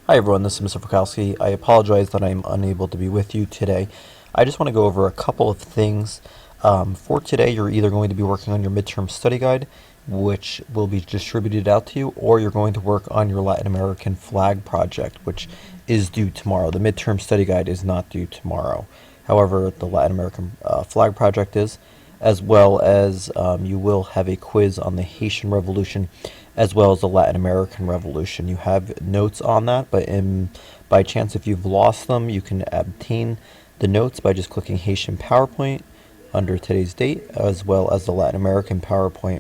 Hi everyone, this is Mr. Falkowski. I apologize that I'm unable to be with you today. I just want to go over a couple of things. For today, you're either going to be working on your midterm study guide, which will be distributed out to you, or you're going to work on your Latin American flag project, which is due tomorrow. The midterm study guide is not due tomorrow. However, the Latin American flag project is, as well as you will have a quiz on the Haitian Revolution as well as the Latin American Revolution. You have notes on that, but by chance if you've lost them, you can obtain the notes by just clicking Haitian PowerPoint under today's date, as well as the Latin American PowerPoint.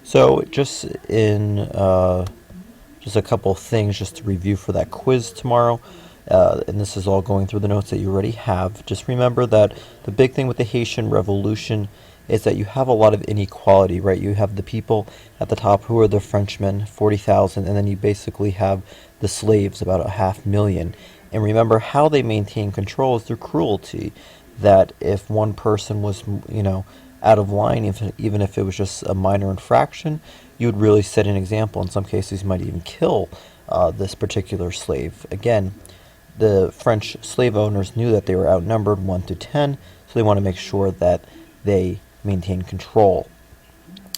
So just just a couple of things just to review for that quiz tomorrow. And this is all going through the notes that you already have. Just remember that the big thing with the Haitian Revolution is that you have a lot of inequality, right? You have the people at the top who are the Frenchmen, 40,000, and then you basically have the slaves, about 500,000. And remember, how they maintain control is through cruelty, that if one person was, out of line, even if it was just a minor infraction, you would really set an example. In some cases, you might even kill this particular slave. Again, the French slave owners knew that they were outnumbered 1 to 10, so they want to make sure that they maintain control.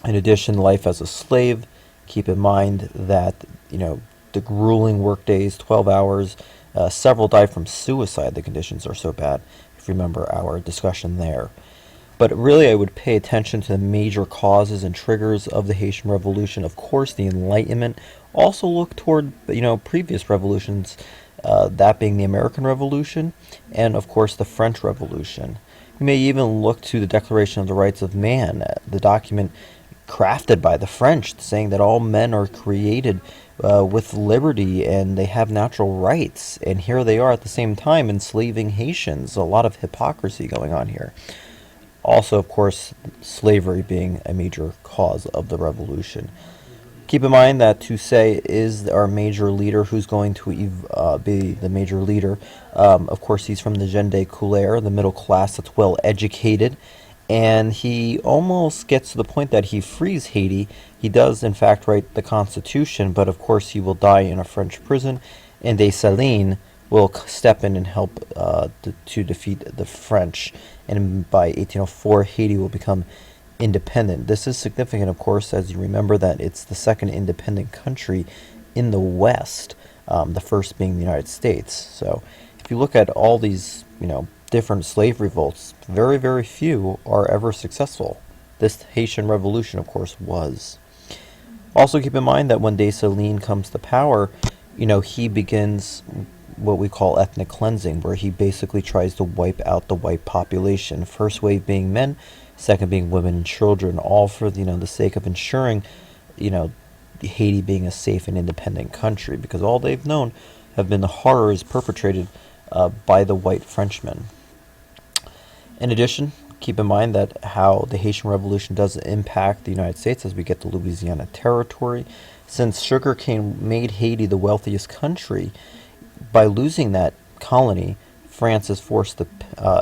In addition, life as a slave, keep in mind that, the grueling work days, 12 hours, several die from suicide. The conditions are so bad, if you remember our discussion there. But really, I would pay attention to the major causes and triggers of the Haitian Revolution. Of course, the Enlightenment. Also look toward, previous revolutions, that being the American Revolution, and of course the French Revolution. You may even look to the Declaration of the Rights of Man, the document crafted by the French, saying that all men are created with liberty and they have natural rights. And here they are at the same time enslaving Haitians. A lot of hypocrisy going on here. Also, of course, slavery being a major cause of the revolution. Keep in mind that Toussaint is our major leader who's going to be the major leader. Of course, he's from the gens de couleur, the middle class that's well educated. And he almost gets to the point that he frees Haiti. He does, in fact, write the Constitution, but of course he will die in a French prison. And Dessalines will step in and help to defeat the French. And by 1804, Haiti will become independent. This is significant, of course, as you remember that it's the second independent country in the West, the first being the United States. So if you look at all these, different slave revolts, very, very few are ever successful. This Haitian Revolution, of course, was. Also keep in mind that when Dessalines comes to power, he begins what we call ethnic cleansing, where he basically tries to wipe out the white population. First wave being men, second being women and children, all for the sake of ensuring Haiti being a safe and independent country, because all they've known have been the horrors perpetrated by the white Frenchmen. In addition, keep in mind that how the Haitian Revolution does impact the United States as we get the Louisiana Territory. Since sugarcane made Haiti the wealthiest country, by losing that colony, France is forced to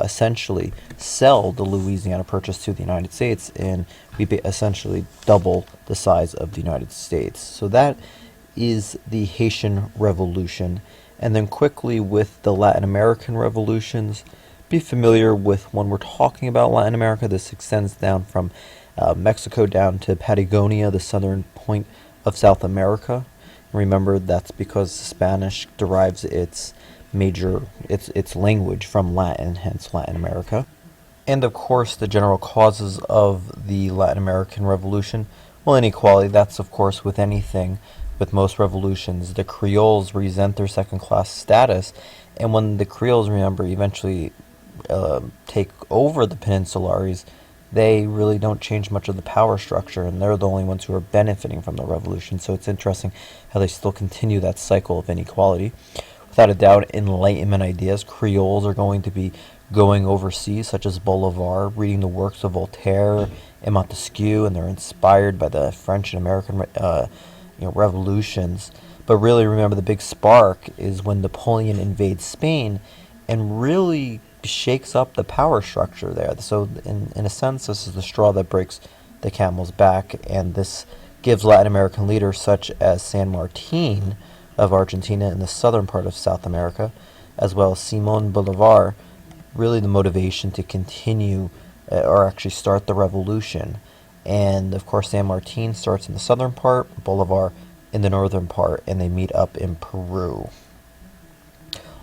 essentially sell the Louisiana Purchase to the United States, and we essentially double the size of the United States. So that is the Haitian Revolution. And then quickly with the Latin American revolutions, be familiar with when we're talking about Latin America. This extends down from Mexico down to Patagonia, the southern point of South America. Remember, that's because Spanish derives its language from Latin, hence Latin America. And of course, the general causes of the Latin American Revolution. Well, inequality, that's of course with anything. With most revolutions, the Creoles resent their second-class status, and when the Creoles, remember, eventually take over the Peninsulares, they really don't change much of the power structure, and they're the only ones who are benefiting from the revolution. So it's interesting how they still continue that cycle of inequality. Without a doubt, Enlightenment ideas, Creoles are going to be going overseas, such as Bolivar, reading the works of Voltaire and Montesquieu, and they're inspired by the French and American revolutions. But really, remember, the big spark is when Napoleon invades Spain and really shakes up the power structure there. So in a sense, this is the straw that breaks the camel's back, and this gives Latin American leaders such as San Martin, of Argentina in the southern part of South America, as well as Simón Bolívar, really the motivation to continue or actually start the revolution. And of course, San Martin starts in the southern part, Bolivar in the northern part, and they meet up in Peru.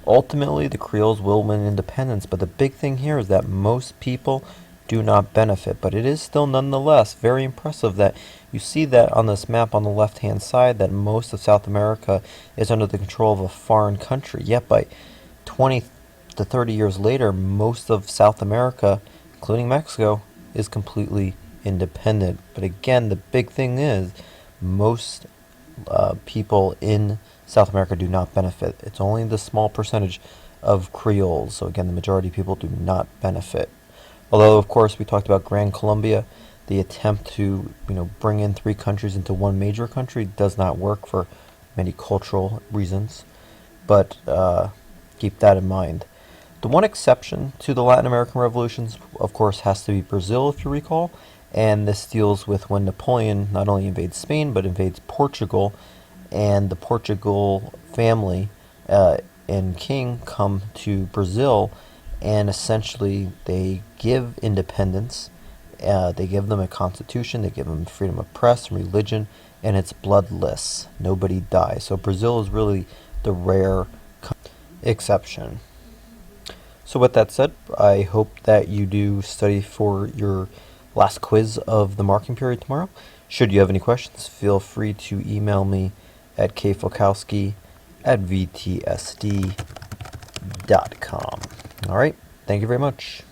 Ultimately, the Creoles will win independence, but the big thing here is that most people do not benefit. But it is still nonetheless very impressive that you see that on this map on the left-hand side that most of South America is under the control of a foreign country. Yet by 20 to 30 years later, most of South America, including Mexico, is completely independent. But again, the big thing is most people in South America do not benefit. It's only the small percentage of Creoles. So again, the majority of people do not benefit. Although, of course, we talked about Gran Colombia, the attempt to bring in three countries into one major country does not work for many cultural reasons. But keep that in mind. The one exception to the Latin American revolutions, of course, has to be Brazil, if you recall. And this deals with when Napoleon not only invades Spain, but invades Portugal. And the Portugal family and king come to Brazil, and essentially they give independence. They give them a constitution, they give them freedom of press and religion, and it's bloodless. Nobody dies. So Brazil is really the rare exception. So with that said, I hope that you do study for your last quiz of the marking period tomorrow. Should you have any questions, feel free to email me at kfalkowski@vtsd.com. All right, thank you very much.